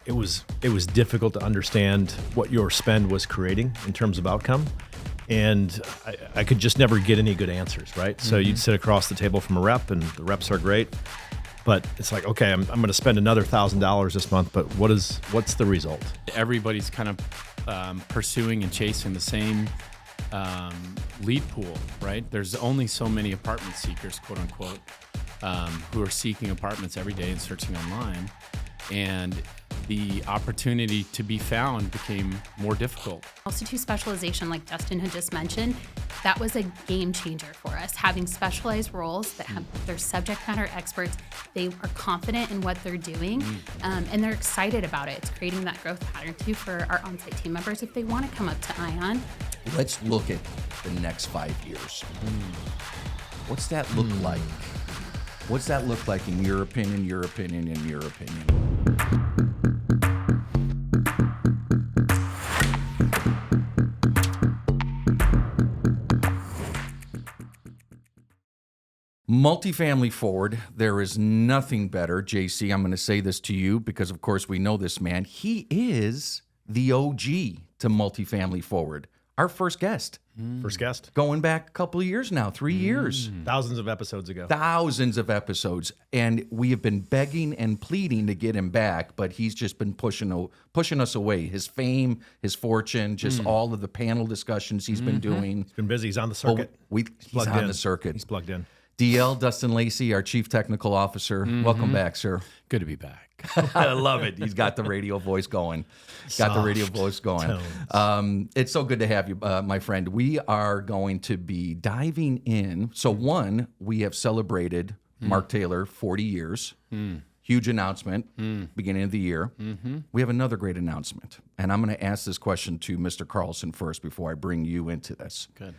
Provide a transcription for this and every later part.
it was difficult to understand what your spend was creating in terms of outcome. And I could just never get any good answers, right? So you'd sit across the table from a rep, and the reps are great, but it's like, okay, I'm going to spend another $1,000 this month, but what's the result? Everybody's kind of pursuing and chasing the same lead pool, right? There's only so many apartment seekers, quote unquote, who are seeking apartments every day and searching online. And the opportunity to be found became more difficult. Also to specialization, like Dustin had just mentioned, that was a game changer for us. Having specialized roles that have their subject matter experts, they are confident in what they're doing, and they're excited about it. It's creating that growth pattern too for our on-site team members if they want to come up to ION. Let's look at the next 5 years. What's that look like? What's that look like in your opinion, your opinion, and your opinion? Multifamily forward, there is nothing better. JC, I'm going to say this to you because, of course, we know this man. He is the OG to multifamily forward. Our first guest. First guest. Going back a couple of years now, 3 years. Thousands of episodes ago. Thousands of episodes. And we have been begging and pleading to get him back, but he's just been pushing us away. His fame, his fortune, just all of the panel discussions he's been doing. He's been busy. He's on the circuit. He's on the circuit. He's plugged in. DL, Dustin Lacey, our Chief Technical Officer. Welcome back, sir. Good to be back. I love it. He's got the radio voice going. It's so good to have you, my friend. We are going to be diving in. So one, we have celebrated Mark Taylor 40 years. Huge announcement, beginning of the year. We have another great announcement. And I'm going to ask this question to Mr. Carlson first before I bring you into this. Good.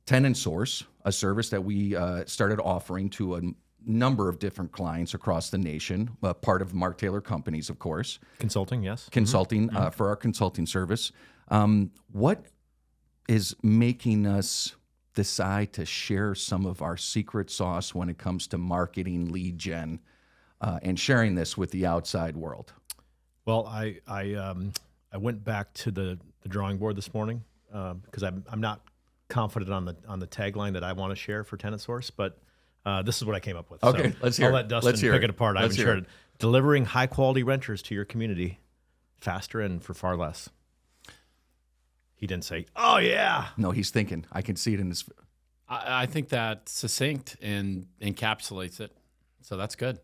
Tenant Source, a service that we started offering to a number of different clients across the nation, part of Mark Taylor Companies, of course. Consulting, yes. Consulting, for our consulting service. What is making us decide to share some of our secret sauce when it comes to marketing, lead gen, and sharing this with the outside world? Well, I went back to the drawing board this morning because I'm not confident on the tagline that I want to share for Tenant Source, but this is what I came up with. Okay, so let's hear I'll it. let Dustin Let's hear pick it. it apart. I haven't shared it. Delivering high-quality renters to your community faster and for far less. He didn't say, oh, yeah. No, he's thinking. I can see it in his... I think that succinct and encapsulates it. So that's good.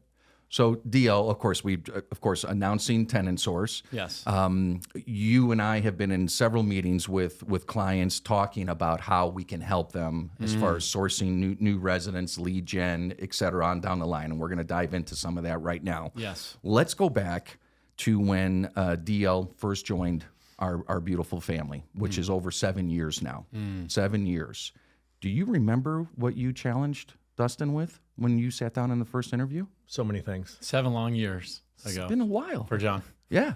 So DL, of course, announcing Tenant Source. Yes. You and I have been in several meetings with clients talking about how we can help them as far as sourcing new residents, lead gen, et cetera, on down the line. And we're going to dive into some of that right now. Yes. Let's go back to when DL first joined our beautiful family, which is over 7 years now. 7 years. Do you remember what you challenged Dustin with when you sat down in the first interview? So many things. 7 long years ago. It's been a while. For John. Yeah.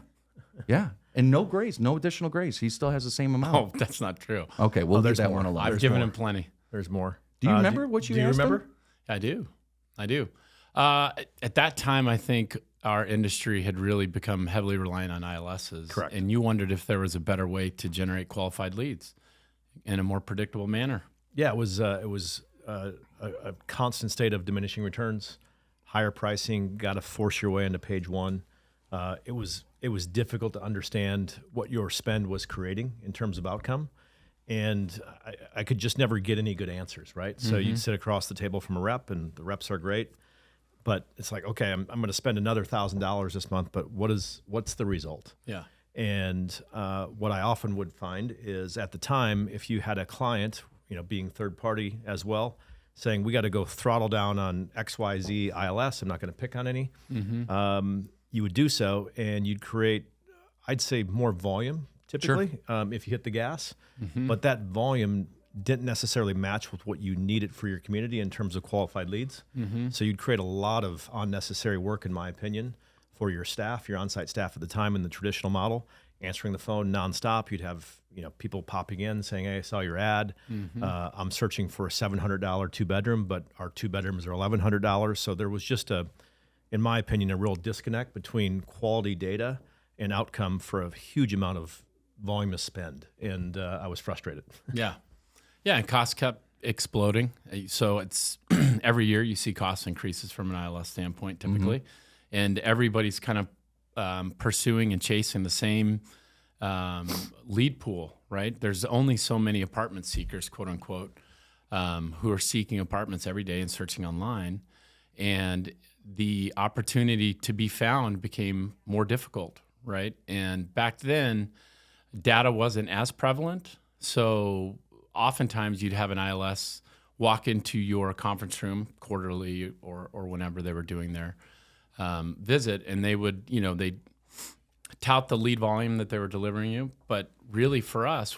Yeah. And no grace, no additional grace. He still has the same amount. Oh, that's not true. Okay, we'll leave there's that more. one alone. I've given him plenty. There's more. Do you remember what you asked him? I do. At that time, I think our industry had really become heavily reliant on ILSs. Correct. And you wondered if there was a better way to generate qualified leads in a more predictable manner. Yeah, it was a constant state of diminishing returns, higher pricing, got to force your way into page one. It was difficult to understand what your spend was creating in terms of outcome. And I could just never get any good answers, right? So you'd sit across the table from a rep, and the reps are great. But it's like, okay, I'm going to spend another $1,000 this month, but what's the result? Yeah. And what I often would find is at the time, if you had a client, being third party as well, saying we got to go throttle down on XYZ ILS, I'm not going to pick on any, you would do so, and you'd create, I'd say, more volume typically if you hit the gas. But that volume didn't necessarily match with what you needed for your community in terms of qualified leads. So you'd create a lot of unnecessary work, in my opinion, for your staff, your on-site staff at the time in the traditional model, answering the phone nonstop. You'd have people popping in saying, hey, I saw your ad. I'm searching for a $700 two-bedroom, but our two bedrooms are $1,100. So there was just in my opinion, a real disconnect between quality data an outcome for a huge amount of volume of spend, and I was frustrated. Yeah. Yeah, and costs kept exploding. So it's every year you see cost increases from an ILS standpoint typically, and everybody's kind of pursuing and chasing the same lead pool, right? There's only so many apartment seekers, quote unquote, who are seeking apartments every day and searching online, and the opportunity to be found became more difficult, right? And back then, data wasn't as prevalent, so oftentimes you'd have an ILS walk into your conference room quarterly or whenever they were doing their visit, and they would, they'd tout the lead volume that they were delivering you. But really for us,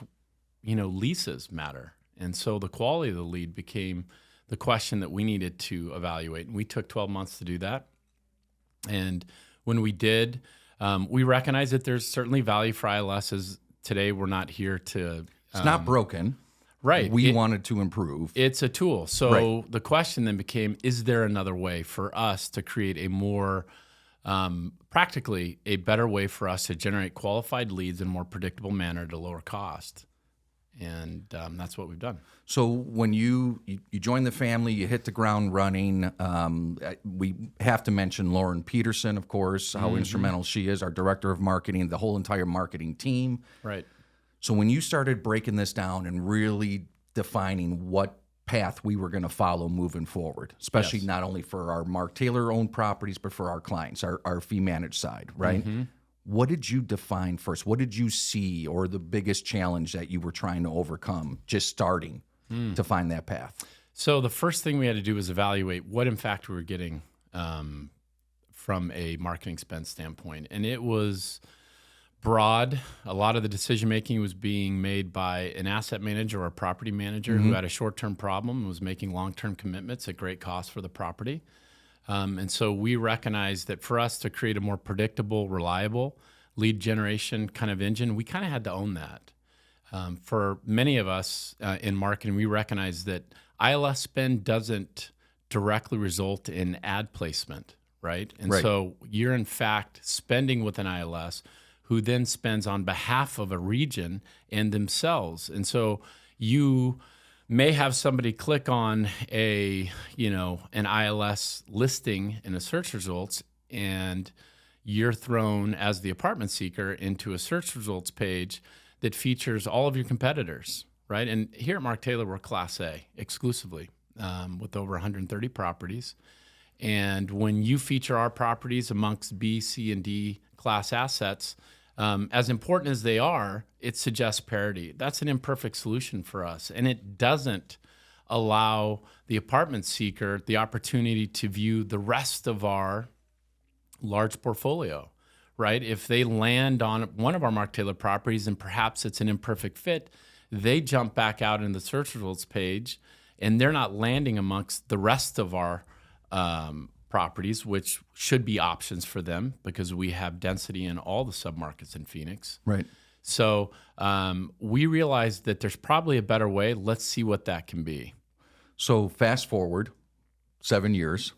leases matter. And so the quality of the lead became the question that we needed to evaluate. And we took 12 months to do that. And when we did, we recognized that there's certainly value for ILSs. Today, we're not here to... It's not broken. Right. We wanted to improve. It's a tool. So the question then became, is there another way for us to create a more, practically a better way for us to generate qualified leads in a more predictable manner at a lower cost? And that's what we've done. So when you join the family, you hit the ground running. We have to mention Lauren Peterson, of course, how instrumental she is, our director of marketing, the whole entire marketing team. Right. So when you started breaking this down and really defining what path we were going to follow moving forward, especially not only for our Mark Taylor owned properties, but for our clients, our fee managed side, right? What did you define first? What did you see, or the biggest challenge that you were trying to overcome just starting to find that path? So the first thing we had to do was evaluate what in fact we were getting from a marketing spend standpoint. And it was broad. A lot of the decision making was being made by an asset manager or a property manager who had a short-term problem and was making long-term commitments at great cost for the property. And so we recognized that for us to create a more predictable, reliable lead generation kind of engine, we kind of had to own that. For many of us in marketing, we recognize that ILS spend doesn't directly result in ad placement, right? And so you're in fact spending with an ILS who then spends on behalf of a region and themselves. And so you may have somebody click on an ILS listing in a search results, and you're thrown as the apartment seeker into a search results page that features all of your competitors, right? And here at Mark Taylor, we're Class A exclusively with over 130 properties. And when you feature our properties amongst B, C, and D class assets, as important as they are, it suggests parity. That's an imperfect solution for us. And it doesn't allow the apartment seeker the opportunity to view the rest of our large portfolio, right? If they land on one of our Mark Taylor properties and perhaps it's an imperfect fit, they jump back out in the search results page and they're not landing amongst the rest of our properties, which should be options for them because we have density in all the submarkets in Phoenix. Right. So we realized that there's probably a better way. Let's see what that can be. So fast forward 7 years,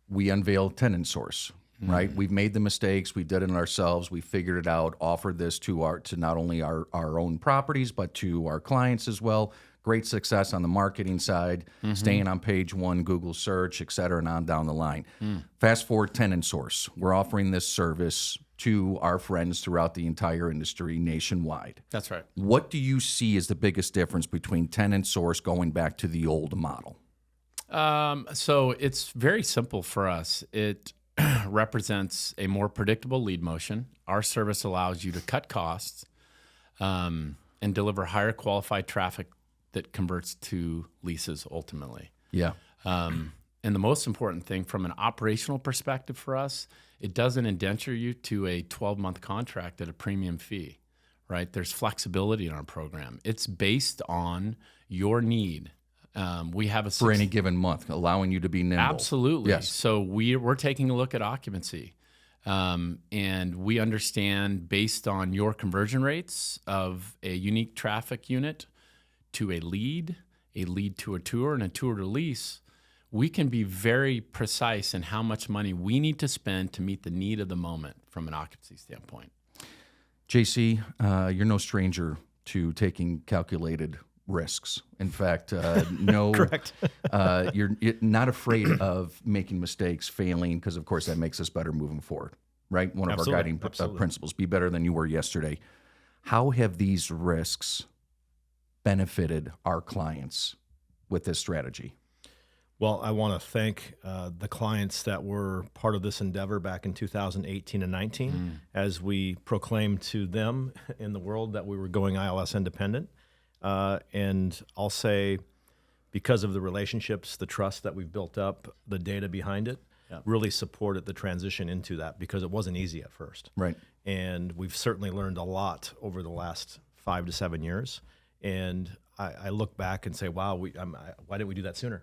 we unveiled Tenant Source, right? We've made the mistakes. We did it ourselves. We figured it out, offered this to not only our own properties, but to our clients as well. Great success on the marketing side, staying on page one, Google search, et cetera, and on down the line. Fast forward Tenant Source. We're offering this service to our friends throughout the entire industry nationwide. That's right. What do you see as the biggest difference between Tenant Source going back to the old model? So it's very simple for us. It represents a more predictable lead motion. Our service allows you to cut costs and deliver higher qualified traffic that converts to leases ultimately. Yeah. And the most important thing from an operational perspective for us, it doesn't indenture you to a 12-month contract at a premium fee, right? There's flexibility in our program. It's based on your need. We have a For any given month, allowing you to be nimble. Absolutely. Yes. So we're taking a look at occupancy. And we understand based on your conversion rates of a unique traffic unit to a lead to a tour, and a tour to lease, we can be very precise in how much money we need to spend to meet the need of the moment from an occupancy standpoint. JC, you're no stranger to taking calculated risks. In fact, Correct. You're not afraid of making mistakes, failing, because of course that makes us better moving forward, right? One of our guiding principles: be better than you were yesterday. How have these risks benefited our clients with this strategy? Well, I want to thank the clients that were part of this endeavor back in 2018 and 19 as we proclaimed to them in the world that we were going ILS independent. And I'll say, because of the relationships, the trust that we've built up, the data behind it, really supported the transition into that, because it wasn't easy at first. Right. And we've certainly learned a lot over the last 5 to 7 years. And I look back and say, wow, why didn't we do that sooner?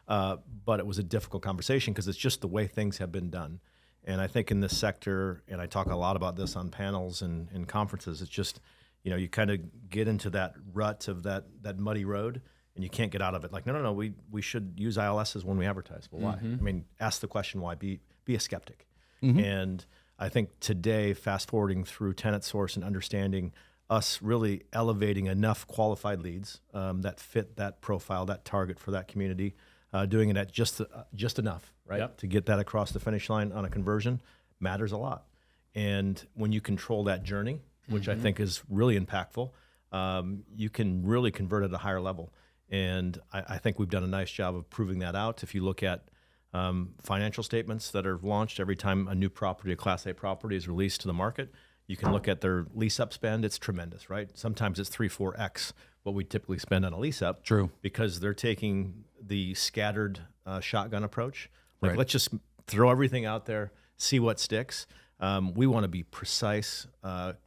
But it was a difficult conversation because it's just the way things have been done. And I think in this sector, and I talk a lot about this on panels and conferences, it's just, you kind of get into that rut of that muddy road and you can't get out of it. Like, no, we should use ILSs when we advertise. Well, why? I mean, ask the question why. Be a skeptic. And I think today, fast forwarding through Tenant Source and understanding us really elevating enough qualified leads that fit that profile, that target for that community, doing it at just enough, right, to get that across the finish line on a conversion matters a lot. And when you control that journey, which I think is really impactful, you can really convert at a higher level. And I think we've done a nice job of proving that out. If you look at financial statements that are launched every time a new property, a Class A property, is released to the market, you can look at their lease-up spend. It's tremendous, right? Sometimes it's 3-4x what we typically spend on a lease-up. True. Because they're taking the scattered shotgun approach. Like, Right. let's just throw everything out there, see what sticks. We want to be precise,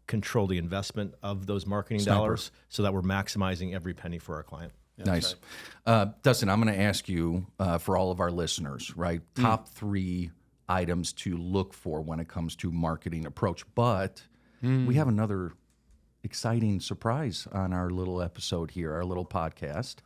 control the investment of those marketing dollars so that we're maximizing every penny for our client. Nice. Dustin, I'm going to ask you, for all of our listeners, right, top 3 items to look for when it comes to marketing approach. But we have another exciting surprise on our little episode here, our little podcast.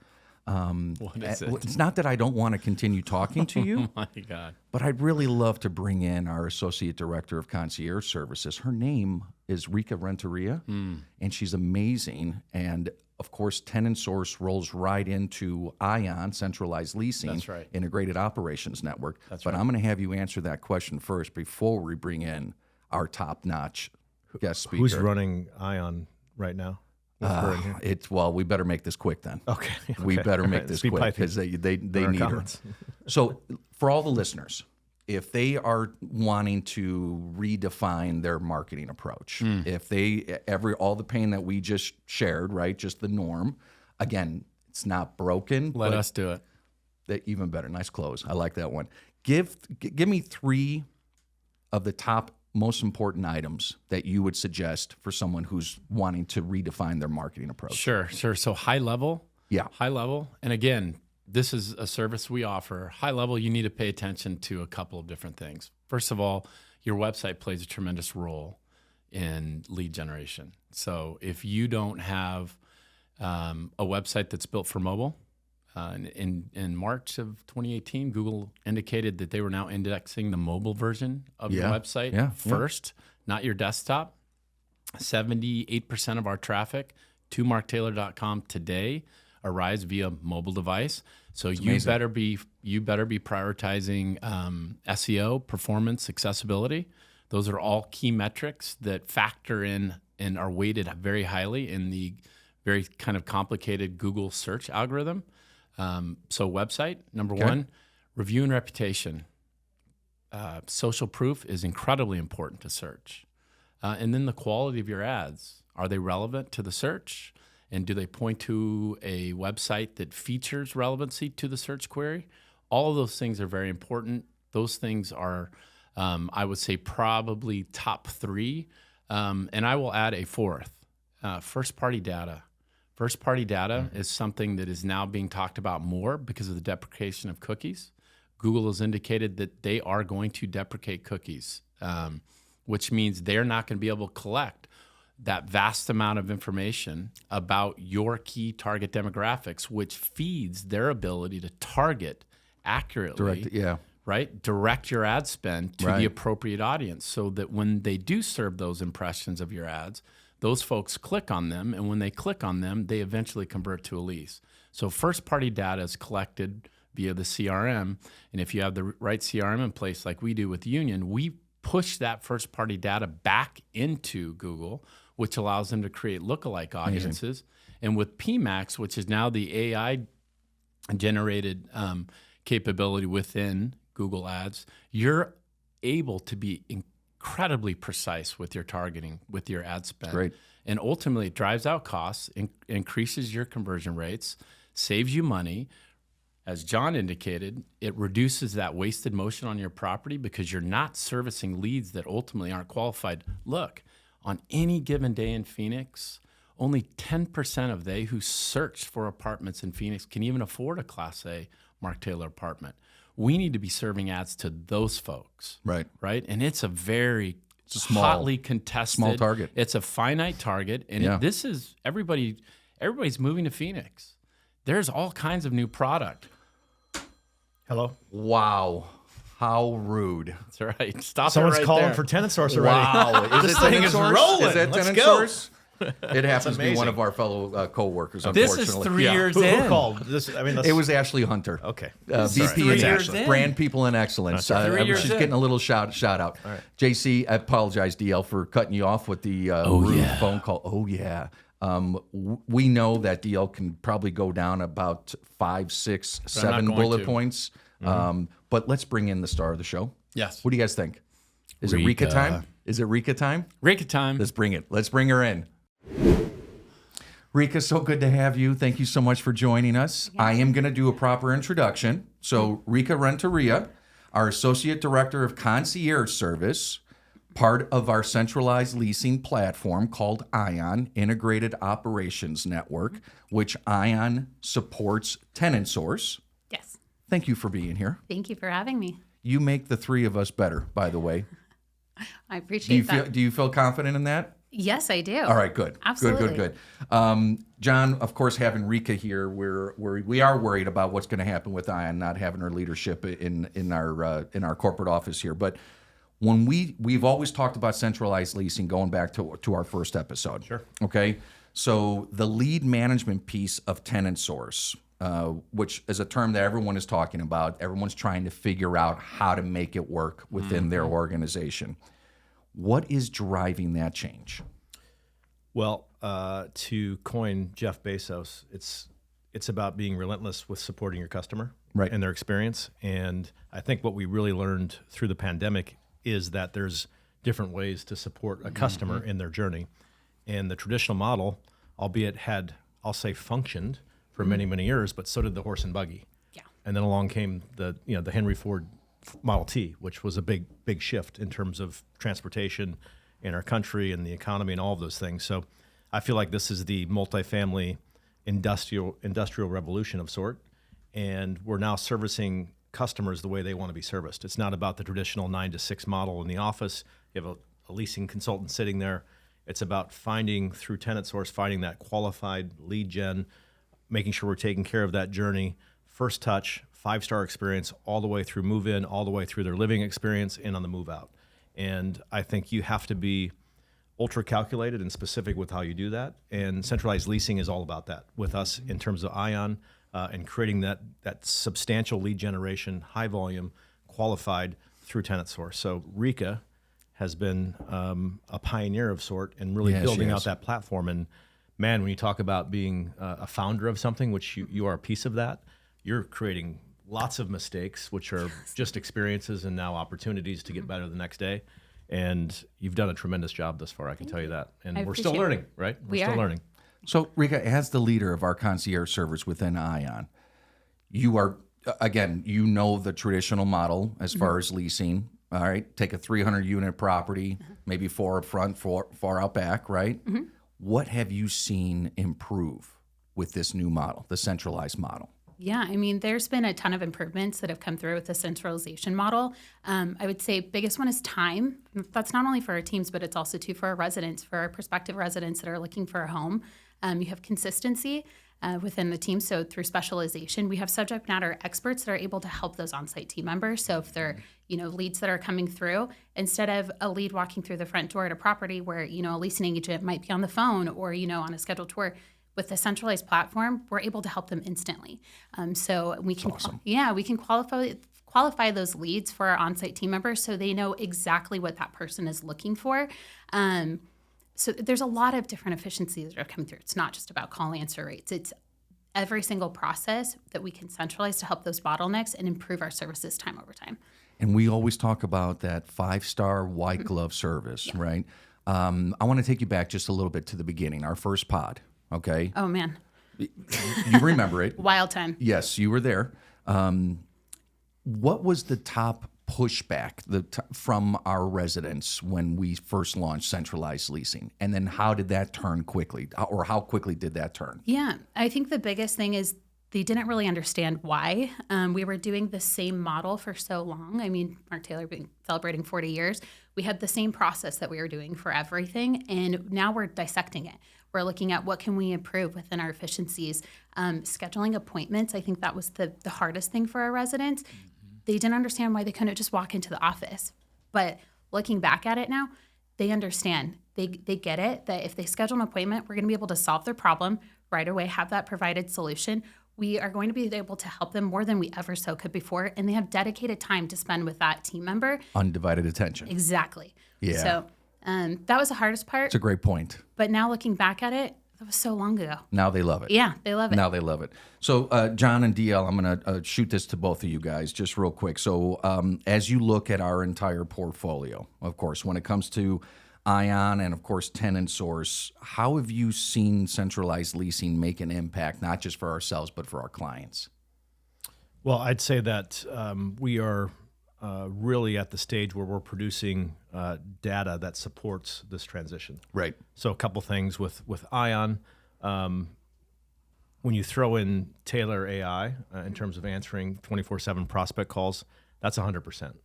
What is it? It's not that I don't want to continue talking to you, Oh my God. but I'd really love to bring in our Associate Director of Concierge Services. Her name is Rica Renteria, and she's amazing. And of course, Tenant Source rolls right into ION, Centralized Leasing, That's right. Integrated Operations Network. That's but right. I'm going to have you answer that question first before we bring in our top-notch guest speaker. Who's running ION right now? With her in here? Well, we better make this quick then. Okay. We better make All right, this speed quick piping. because they Our need her. comments. So for all the listeners, if they are wanting to redefine their marketing approach, if they all the pain that we just shared, right, just the norm, again, it's not broken. Let but us do it. that even better. Nice close. I like that one. Give me 3 of the top most important items that you would suggest for someone who's wanting to redefine their marketing approach. Sure. So high level. Yeah. High level. And again, this is a service we offer. High level, you need to pay attention to a couple of different things. First of all, your website plays a tremendous role in lead generation. So if you don't have a website that's built for mobile, in March of 2018, Google indicated that they were now indexing the mobile version of your website first, not your desktop. 78% of our traffic to marktaylor.com today arrives via mobile device. So you better be prioritizing SEO, performance, accessibility. Those are all key metrics that factor in and are weighted very highly in the very kind of complicated Google search algorithm. So website, number one, review and reputation. Social proof is incredibly important to search. And then the quality of your ads. Are they relevant to the search? And do they point to a website that features relevancy to the search query? All of those things are very important. Those things are, I would say, probably top 3. And I will add a 4th, first-party data. First-party data is something that is now being talked about more because of the deprecation of cookies. Google has indicated that they are going to deprecate cookies, which means they're not going to be able to collect that vast amount of information about your key target demographics, which feeds their ability to target accurately. Right? Direct your ad spend to the appropriate audience so that when they do serve those impressions of your ads, those folks click on them. And when they click on them, they eventually convert to a lease. So first party data is collected via the CRM. And if you have the right CRM in place, like we do with Union, we push that first party data back into Google, which allows them to create lookalike audiences. And with PMax, which is now the AI generated capability within Google Ads, you're able to be incredibly precise with your targeting, with your ad spend. Great. And ultimately, it drives out costs, increases your conversion rates, saves you money. As John indicated, it reduces that wasted motion on your property because you're not servicing leads that ultimately aren't qualified. Look, on any given day in Phoenix, only 10% of they who search for apartments in Phoenix can even afford a Class A Mark Taylor apartment. We need to be serving ads to those folks. Right. And it's a very hotly contested. Small target. It's a finite target. And this is everybody's moving to Phoenix. There's all kinds of new product. Hello? Wow. How rude. That's right. Stop Someone's it right calling there. for Tenant Source already. Wow. Is This it thing Tenant is Source? rolling. Is that Let's Tenant go. Source? It happens to be one of our fellow co-workers, This unfortunately. is 3 years Who in. called? This, I mean, It was Ashley Hunter. Okay. is VP 3 and years in. Brand People and Excellence. 3 years She's in. getting a little shout out. All right. JC, I apologize, DL, for cutting you off with the rude phone call. Oh, yeah. We know that DL can probably go down about 5, 6, 7 going bullet to. points. But let's bring in the star of the show. Yes. What do you guys think? Is it Rica time? Is it Rica time? Rica time. Let's bring it. Let's bring her in. Rica, so good to have you. Thank you so much for joining us. I am going to do a proper introduction. So Rica Renteria, our Associate Director of Concierge Service, part of our centralized leasing platform called ION, Integrated Operations Network, which ION supports Tenant Source. Yes. Thank you for being here. Thank you for having me. You make the three of us better, by the way. I appreciate that. Do you feel confident in that? Yes, I do. All right, good. Absolutely. Good. John, of course, having Rica here, we are worried about what's going to happen with Ion not having her leadership in our corporate office here. But when we've always talked about centralized leasing, going back to our first episode. Sure. Okay. So the lead management piece of Tenant Source, which is a term that everyone is talking about, everyone's trying to figure out how to make it work within their organization. What is driving that change? Well, to coin Jeff Bezos, it's about being relentless with supporting your customer and their experience. And I think what we really learned through the pandemic is that there's different ways to support a customer in their journey. And the traditional model, albeit had, I'll say, functioned for many, many years, but so did the horse and buggy. Yeah. And then along came the Henry Ford Model T, which was a big shift in terms of transportation in our country and the economy and all of those things. So I feel like this is the multifamily industrial revolution of sort, and we're now servicing customers the way they want to be serviced. It's not about the traditional 9 to 6 model in the office. You have a leasing consultant sitting there. It's about finding, through Tenant Source, finding that qualified lead gen, making sure we're taking care of that journey, first touch, 5-star experience, all the way through move-in, all the way through their living experience, and on the move-out. And I think you have to be ultra calculated and specific with how you do that. And centralized leasing is all about that with us in terms of ION and creating that substantial lead generation, high volume, qualified through Tenant Source. So Rica has been a pioneer of sort and really building out that platform. And man, when you talk about being a founder of something, which you are a piece of that, you're creating lots of mistakes, which are just experiences and now opportunities to get better the next day. And you've done a tremendous job thus far, I can tell you that. And we're still learning, right? We're still learning. So, Rica, as the leader of our concierge service within ION, you are, again, you know the traditional model as far as leasing. All right, take a 300-unit property, maybe 4 up front, 4 out back, right? What have you seen improve with this new model, the centralized model? Yeah, I mean, there's been a ton of improvements that have come through with the centralization model. I would say biggest one is time. That's not only for our teams, but it's also too for our residents, for our prospective residents that are looking for a home. You have consistency within the team. So through specialization, we have subject matter experts that are able to help those on-site team members. So if they're, leads that are coming through, instead of a lead walking through the front door at a property where, a leasing agent might be on the phone or, on a scheduled tour, with the centralized platform, we're able to help them instantly. So we can, we can qualify those leads for our on-site team members so they know exactly what that person is looking for. So there's a lot of different efficiencies that are coming through. It's not just about call answer rates. It's every single process that we can centralize to help those bottlenecks and improve our services time over time. And we always talk about that 5-star white glove service, right? I want to take you back just a little bit to the beginning, our first pod, okay? Oh, man. You remember it. Wild time. Yes, you were there. What was the top pushback from our residents when we first launched centralized leasing? And then how did that turn quickly, or how quickly did that turn? Yeah, I think the biggest thing is they didn't really understand why. We were doing the same model for so long. I mean, Mark Taylor being celebrating 40 years, we had the same process that we were doing for everything, and now we're dissecting it. We're looking at what can we improve within our efficiencies. Scheduling appointments, I think that was the hardest thing for our residents. They didn't understand why they couldn't just walk into the office. But looking back at it now, they understand. They get it, that if they schedule an appointment, we're going to be able to solve their problem right away, have that provided solution. We are going to be able to help them more than we ever so could before, and they have dedicated time to spend with that team member. Undivided attention. Exactly. Yeah. So that was the hardest part. It's a great point. But now looking back at it, that was so long ago. Now they love it. Yeah, they love it. Now they love it. So, John and DL, I'm going to shoot this to both of you guys just real quick. So, as you look at our entire portfolio, of course, when it comes to Ion and, of course, Tenant Source, how have you seen centralized leasing make an impact, not just for ourselves, but for our clients? Well, I'd say that we are really at the stage where we're producing data that supports this transition. Right. So a couple things with Ion. When you throw in Taylor AI in terms of answering 24/7 prospect calls, that's 100%.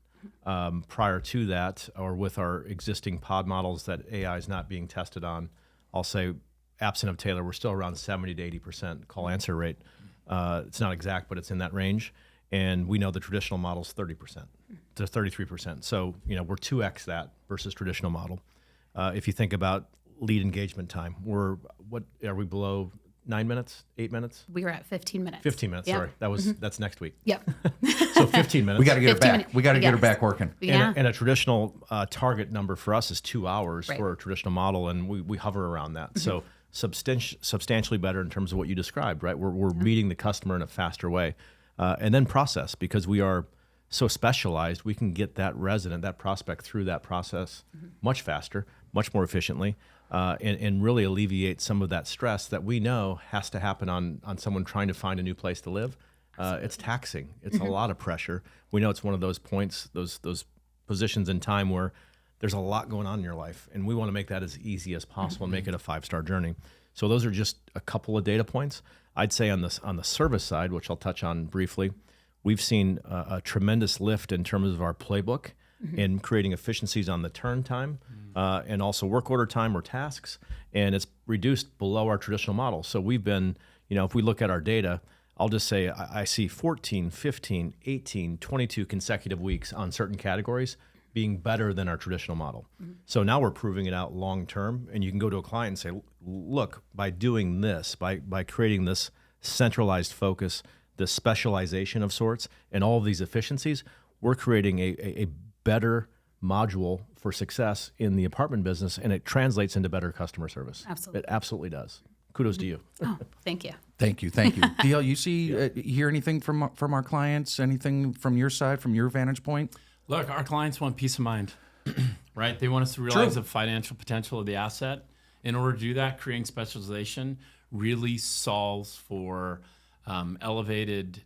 Prior to that, or with our existing pod models that AI is not being tested on, I'll say absent of Taylor, we're still around 70 to 80% call answer rate. It's not exact, but it's in that range. And we know the traditional model is 30% to 33%. So, we're 2x that versus traditional model. If you think about lead engagement time, are we below 9 minutes, 8 minutes? We were at 15 minutes. 15 minutes, Yep. sorry. That's next week. Yep. So 15 minutes. We got to get her 15 back. minutes. We got to get her Yes. back working. Yeah. And a traditional target number for us is 2 hours Right. for a traditional model, and we hover around that. So substantially better in terms of what you described, right? We're meeting the customer in a faster way. And then process, because we are so specialized, we can get that resident, that prospect through that process much faster, much more efficiently, and really alleviate some of that stress that we know has to happen on someone trying to find a new place to live. It's taxing. It's a lot of pressure. We know it's one of those points, those positions in time where there's a lot going on in your life, and we want to make that as easy as possible and make it a 5-star journey. So those are just a couple of data points. I'd say on the service side, which I'll touch on briefly, we've seen a tremendous lift in terms of our playbook in creating efficiencies on the turn time and also work order time or tasks, and it's reduced below our traditional model. So we've been, if we look at our data, I'll just say I see 14, 15, 18, 22 consecutive weeks on certain categories being better than our traditional model. So now we're proving it out long term, and you can go to a client and say, look, by doing this, by creating this centralized focus, this specialization of sorts, and all of these efficiencies, we're creating a better module for success in the apartment business, and it translates into better customer service. Absolutely. It absolutely does. Kudos to you. Oh, thank you. Thank you. DL, you hear anything from our clients? Anything from your side, from your vantage point? Look, our clients want peace of mind, right? They want us to realize the financial potential of the asset. In order to do that, creating specialization really solves for elevated.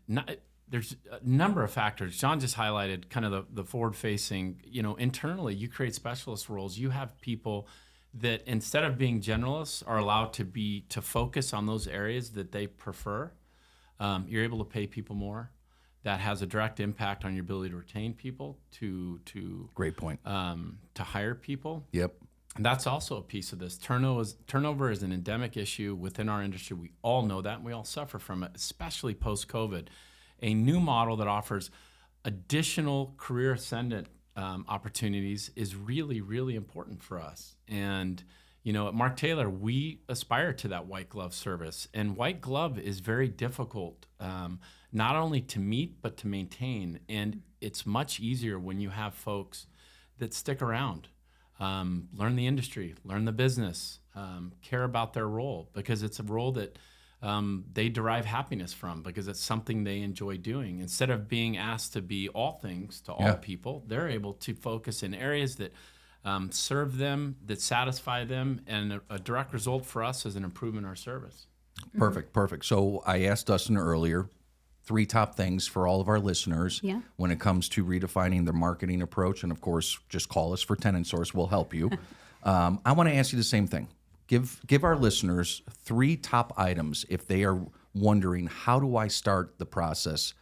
There's a number of factors. John just highlighted kind of the forward-facing. Internally, you create specialist roles. You have people that instead of being generalists are allowed to focus on those areas that they prefer. You're able to pay people more. That has a direct impact on your ability to retain people, to Great point. To hire people. Yep. And that's also a piece of this. Turnover is an endemic issue within our industry. We all know that, and we all suffer from it, especially post-COVID. A new model that offers additional career ascendant opportunities is really, really important for us. And at Mark Taylor, we aspire to that white glove service. And white glove is very difficult, not only to meet, but to maintain. And it's much easier when you have folks that stick around, learn the industry, learn the business, care about their role, because it's a role that they derive happiness from, because it's something they enjoy doing. Instead of being asked to be all things to all people, they're able to focus in areas that serve them, that satisfy them, and a direct result for us is an improvement in our service. Perfect. So I asked Dustin earlier, 3 top things for all of our listeners when it comes to redefining their marketing approach. And of course, just call us for Tenant Source. We'll help you. I want to ask you the same thing. Give our listeners 3 top items if they are wondering, how do I start the process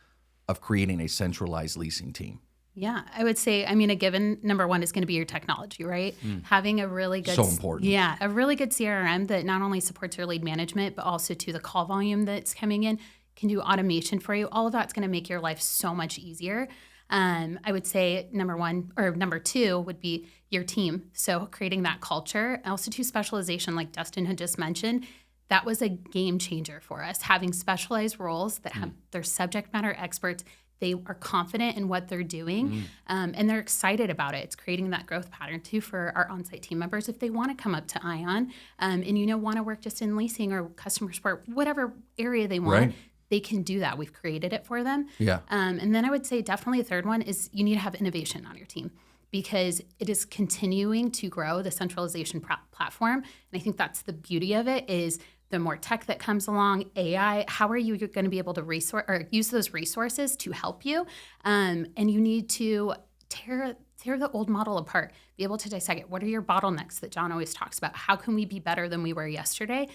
of creating a centralized leasing team? Yeah, I would say, a given number 1 is going to be your technology, right? Having a really good, So important. Yeah, a really good CRM that not only supports your lead management, but also to the call volume that's coming in, can do automation for you. All of that's going to make your life so much easier. I would say number 2 would be your team. So creating that culture, also to specialization, like Dustin had just mentioned. That was a game changer for us. Having specialized roles that have their subject matter experts. They are confident in what they're doing, and they're excited about it. It's creating that growth pattern too for our on-site team members if they want to come up to Ion and want to work just in leasing or customer support, whatever area they want. Right. They can do that. We've created it for them. Yeah. And then I would say definitely a third one is you need to have innovation on your team, because it is continuing to grow, the centralization platform. And I think that's the beauty of it, is the more tech that comes along, AI, how are you going to be able to use those resources to help you? And you need to tear the old model apart, be able to dissect it. What are your bottlenecks that John always talks about? How can we be better than we were yesterday?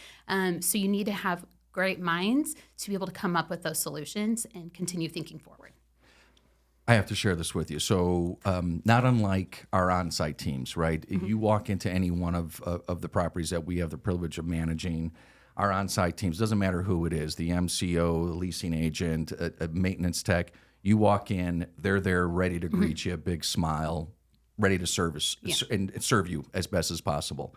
So you need to have great minds to be able to come up with those solutions and continue thinking forward. I have to share this with you. So not unlike our on-site teams, right? If you walk into any one of the properties that we have the privilege of managing, our on-site teams, doesn't matter who it is, the MCO, the leasing agent, a maintenance tech, you walk in, they're there ready to greet you, big smile, ready to service and serve you as best as possible.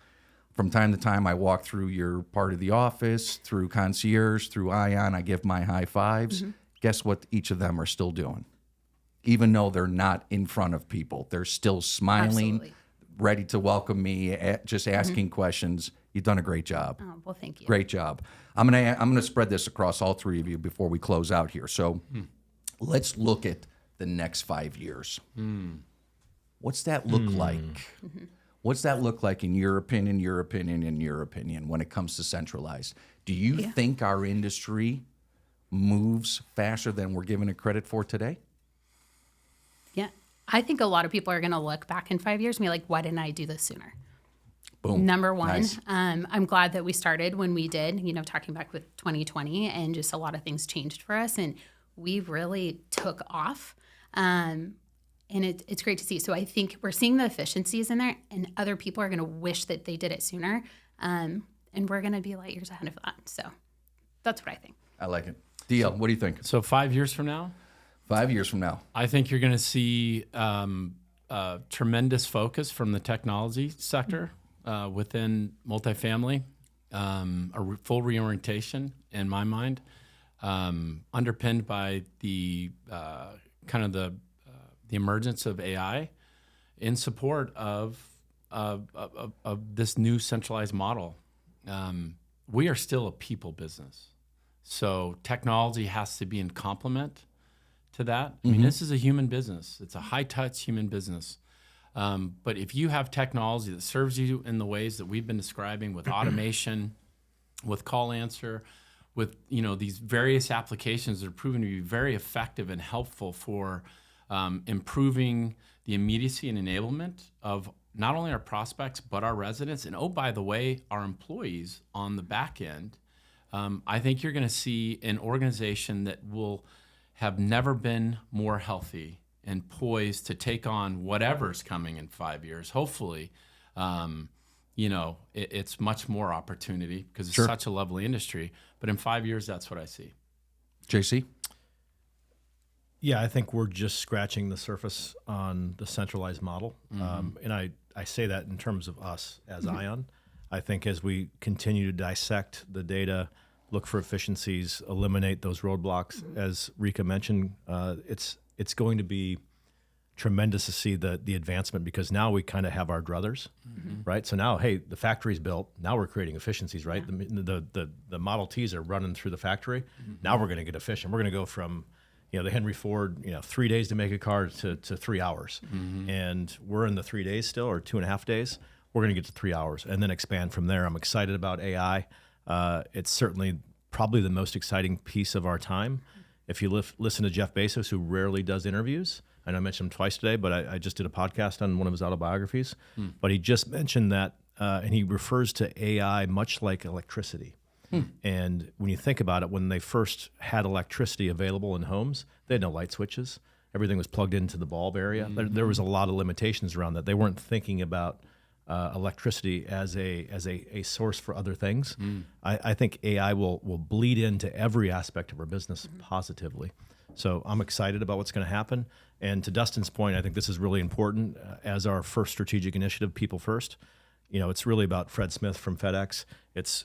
From time to time, I walk through your part of the office, through concierge, through Ion, I give my high fives. Guess what each of them are still doing? Even though they're not in front of people, they're still smiling, Absolutely. ready to welcome me, just asking questions. You've done a great job. Oh, well, thank you. Great job. I'm gonna spread this across all 3 of you before we close out here. So let's look at the next 5 years. What's that look like? What's that look like in your opinion, when it comes to centralized? Do you think our industry moves faster than we're giving it credit for today? Yeah. I think a lot of people are going to look back in 5 years and be like, why didn't I do this sooner? Boom. Number 1, Nice. I'm glad that we started when we did, talking back with 2020, and just a lot of things changed for us, and we really took off. And it's great to see. So I think we're seeing the efficiencies in there, and other people are going to wish that they did it sooner. And we're going to be light years ahead of that. So that's what I think. I like it. DL, what do you think? So 5 years from now, 5 years from now. I think you're going to see tremendous focus from the technology sector within multifamily, full reorientation in my mind, underpinned by the the emergence of AI in support of this new centralized model. We are still a people business, so technology has to be in complement to that. I mean, this is a human business. It's a high-touch human business. But if you have technology that serves you in the ways that we've been describing, with automation, with call answer, with these various applications that are proven to be very effective and helpful for improving the immediacy and enablement of not only our prospects but our residents, and oh, by the way, our employees on the back end, I think you're going to see an organization that will have never been more healthy and poised to take on whatever's coming in 5 years, hopefully, it's much more opportunity because it's Sure. such a lovely industry. But in 5 years, that's what I see. JC? Yeah, I think we're just scratching the surface on the centralized model. And I say that in terms of us as Ion. I think as we continue to dissect the data, look for efficiencies, eliminate those roadblocks, as Rica mentioned, it's going to be tremendous to see the advancement, because now we kind of have our druthers, right? So now, hey, the factory's built. Now we're creating efficiencies, right? The Model Ts are running through the factory. Now we're going to get efficient. We're going to go from the Henry Ford, 3 days to make a car to 3 hours. And we're in the 3 days still, or 2.5 days. We're going to get to 3 hours and then expand from there. I'm excited about AI. It's certainly probably the most exciting piece of our time. If you listen to Jeff Bezos, who rarely does interviews, I know I mentioned him twice today, but I just did a podcast on one of his autobiographies. But he just mentioned that, and he refers to AI much like electricity. And when you think about it, when they first had electricity available in homes, they had no light switches. Everything was plugged into the bulb area. There was a lot of limitations around that. They weren't thinking about electricity as a source for other things. I think AI will bleed into every aspect of our business positively. So I'm excited about what's going to happen. And to Dustin's point, I think this is really important as our first strategic initiative, people first. It's really about Fred Smith from FedEx. It's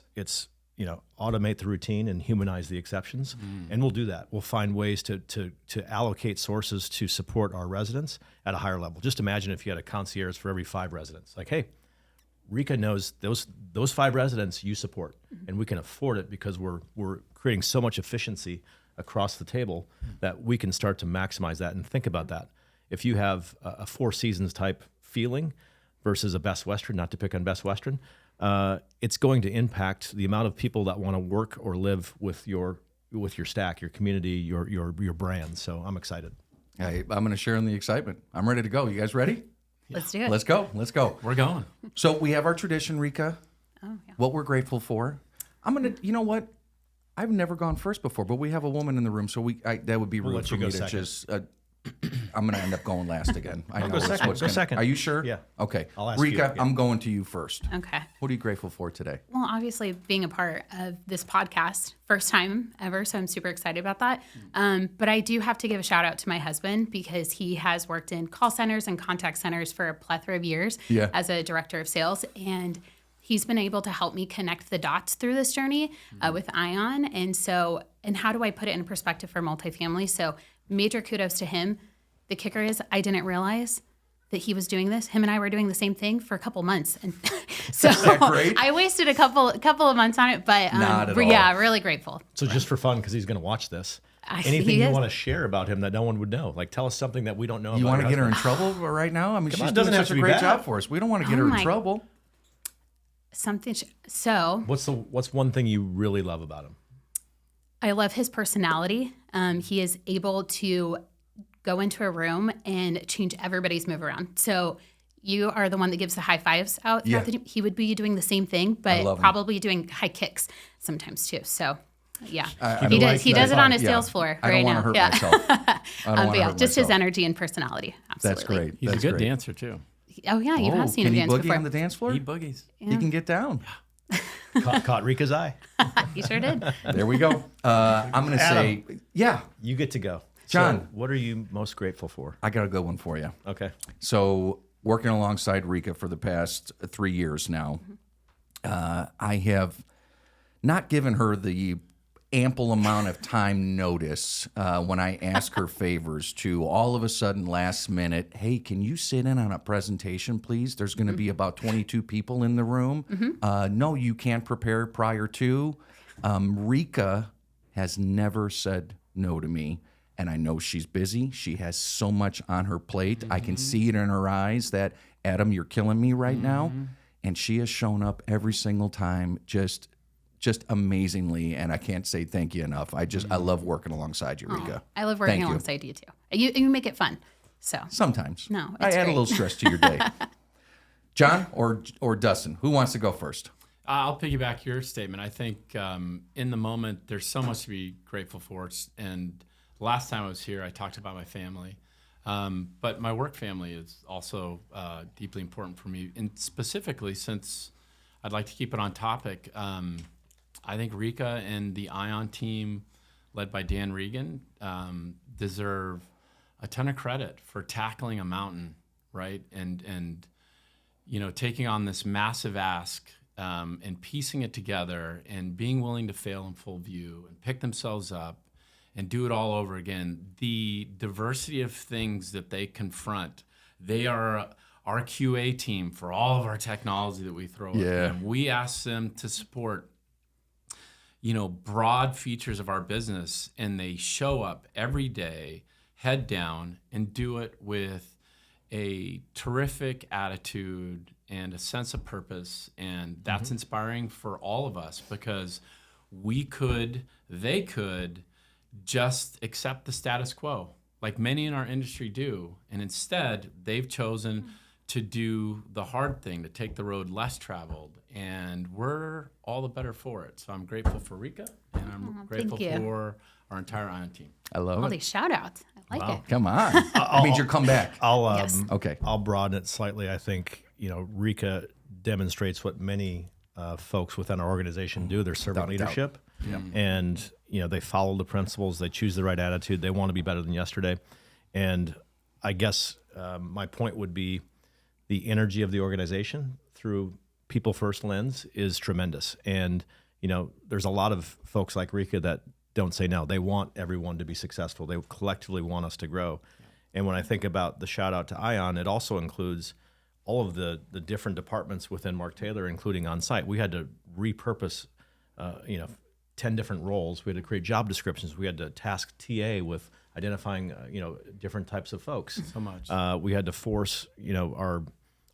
automate the routine and humanize the exceptions. And we'll do that. We'll find ways to allocate sources to support our residents at a higher level. Just imagine if you had a concierge for every 5 residents. Like, hey, Rica knows those 5 residents you support, and we can afford it because we're creating so much efficiency across the table that we can start to maximize that. And think about that. If you have a Four Seasons type feeling versus a Best Western, not to pick on Best Western, it's going to impact the amount of people that want to work or live with your stack, your community, your brand. So I'm excited. Hey, I'm going to share in the excitement. I'm ready to go. You guys ready? Let's do it. Let's go. Let's go. We're going. So we have our tradition, Rica. Oh, yeah. What we're grateful for. I'm going to, you know what? I've never gone first before, but we have a woman in the room, so that would be rude let for you me go to second. just. I'm going to end up going last again. I know go it's second. what's Go gonna- second. Are you sure? Yeah. Okay. I'll ask you Rica, again. I'm going to you first. Okay. What are you grateful for today? Well, obviously, being a part of this podcast, first time ever, so I'm super excited about that. But I do have to give a shout out to my husband because he has worked in call centers and contact centers for a plethora of years as a director of sales. And he's been able to help me connect the dots through this journey with Ion. And how do I put it in perspective for multifamily? So major kudos to him. The kicker is I didn't realize that he was doing this. Him and I were doing the same thing for a couple months. And so great? I wasted a couple of months on it, but Not at yeah, all. really grateful. So just for fun, because he's going to watch this, He anything you is. want to share about him that no one would know? Like, tell us something that we don't know You about want to your get her in husband. trouble right now? I mean, she's on, it doing doesn't have such to a be great bad. job for us. We don't want to get her in my- trouble. So What's one thing you really love about him? I love his personality. He is able to go into a room and change everybody's move around. So you are the one that gives the high fives out. Yeah. He would be doing the same thing, but love him. probably doing high kicks sometimes too. So yeah, I he don't does. He does it on his Yeah. sales floor I right don't want now. to hurt Yeah. myself. I don't want But to yeah, hurt just his myself. energy and personality. Absolutely. That's great. He's That's a good great. dancer, too. Oh yeah, you have seen can him he dance boogie before. on the dance floor? He boogies. He can get down. Caught Rica's eye. He sure did. There we go. I'm going to say, yeah, You get to go. John. So what are you most grateful for? I got a good one for you. Okay. So, working alongside Rica for the past 3 years now, I have not given her the ample amount of time notice when I ask her favors to all of a sudden last minute, hey, can you sit in on a presentation, please? There's going to be about 22 people in the room. No, you can't prepare prior to. Rica has never said no to me. And I know she's busy. She has so much on her plate. I can see it in her eyes that, Adam, you're killing me right now. And she has shown up every single time just amazingly. And I can't say thank you enough. I love working alongside you, Rica. I love working Thank you. alongside you too. You make it fun. So Sometimes. No, I it's add a great. little stress to your day. John or Dustin, who wants to go first? I'll piggyback your statement. I think in the moment, there's so much to be grateful for. And last time I was here, I talked about my family. But my work family is also deeply important for me. And specifically, since I'd like to keep it on topic. I think Rica and the Ion team, led by Dan Regan, deserve a ton of credit for tackling a mountain, right? And taking on this massive ask and piecing it together and being willing to fail in full view and pick themselves up and do it all over again. The diversity of things that they confront, they are our QA team for all of our technology that we throw at them. We ask them to support broad features of our business, and they show up every day, head down, and do it with a terrific attitude and a sense of purpose. And that's inspiring for all of us, because they could just accept the status quo, like many in our industry do. And instead, they've chosen to do the hard thing, to take the road less traveled, and we're all the better for it. So I'm grateful for Rica, and I'm grateful for our entire Ion team. I love All it. these shout outs. I like it. Come on. That means you're come back. I'll broaden it slightly. I think Rica demonstrates what many folks within our organization do. They're servant leadership, and they follow the principles. They choose the right attitude. They want to be better than yesterday. And I guess my point would be the energy of the organization through people first lens is tremendous. And there's a lot of folks like Rica that don't say no. They want everyone to be successful. They collectively want us to grow. And when I think about the shout out to Ion, it also includes all of the different departments within Mark Taylor, including on site. We had to repurpose 10 different roles. We had to create job descriptions. We had to task TA with identifying different types of folks. So much. We had to force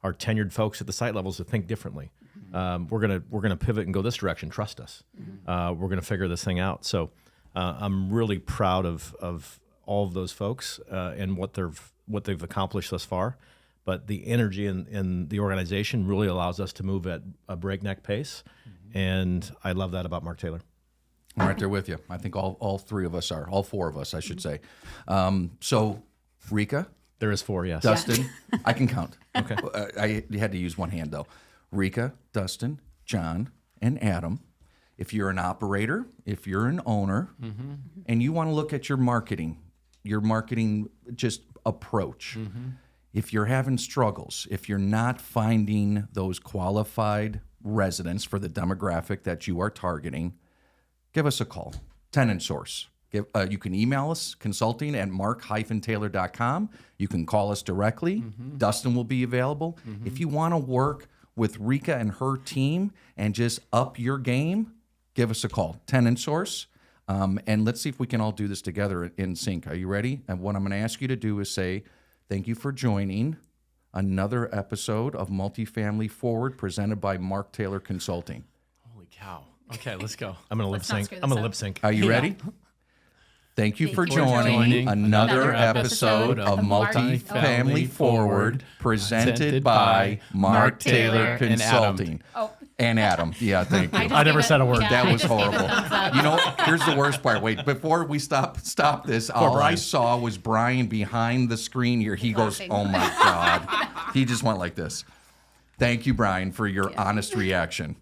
our tenured folks at the site levels to think differently. We're gonna pivot and go this direction. Trust us. We're gonna figure this thing out. So I'm really proud of all of those folks and what they've accomplished thus far. But the energy in the organization really allows us to move at a breakneck pace, and I love that about Mark Taylor. I'm right there with you. I think all three of us are, all four of us, I should say. So, Rica. There is 4, yes. Dustin, I can count. Okay. I had to use one hand, though. Rica, Dustin, John, and Adam. If you're an operator, if you're an owner, and you want to look at your marketing just approach, if you're having struggles, if you're not finding those qualified residents for the demographic that you are targeting, give us a call. Tenant Source. You can email us, consulting@mark-taylor.com. You can call us directly. Dustin will be available. If you want to work with Rica and her team and just up your game, give us a call. Tenant Source. And let's see if we can all do this together in sync. Are you ready? And what I'm going to ask you to do is say, thank you for joining another episode of Multifamily Forward presented by Mark Taylor Consulting. Holy cow. Okay, let's go. I'm gonna lip sync. Are you ready? Thank you for joining another episode of Multifamily Forward presented by Mark Taylor Consulting. And Adam. Yeah, thank you. I never said a word. That was horrible. Here's the worst part. Wait, before we stop this, all I saw was Brian behind the screen here. He goes, oh my God. He just went like this. Thank you, Brian, for your honest reaction.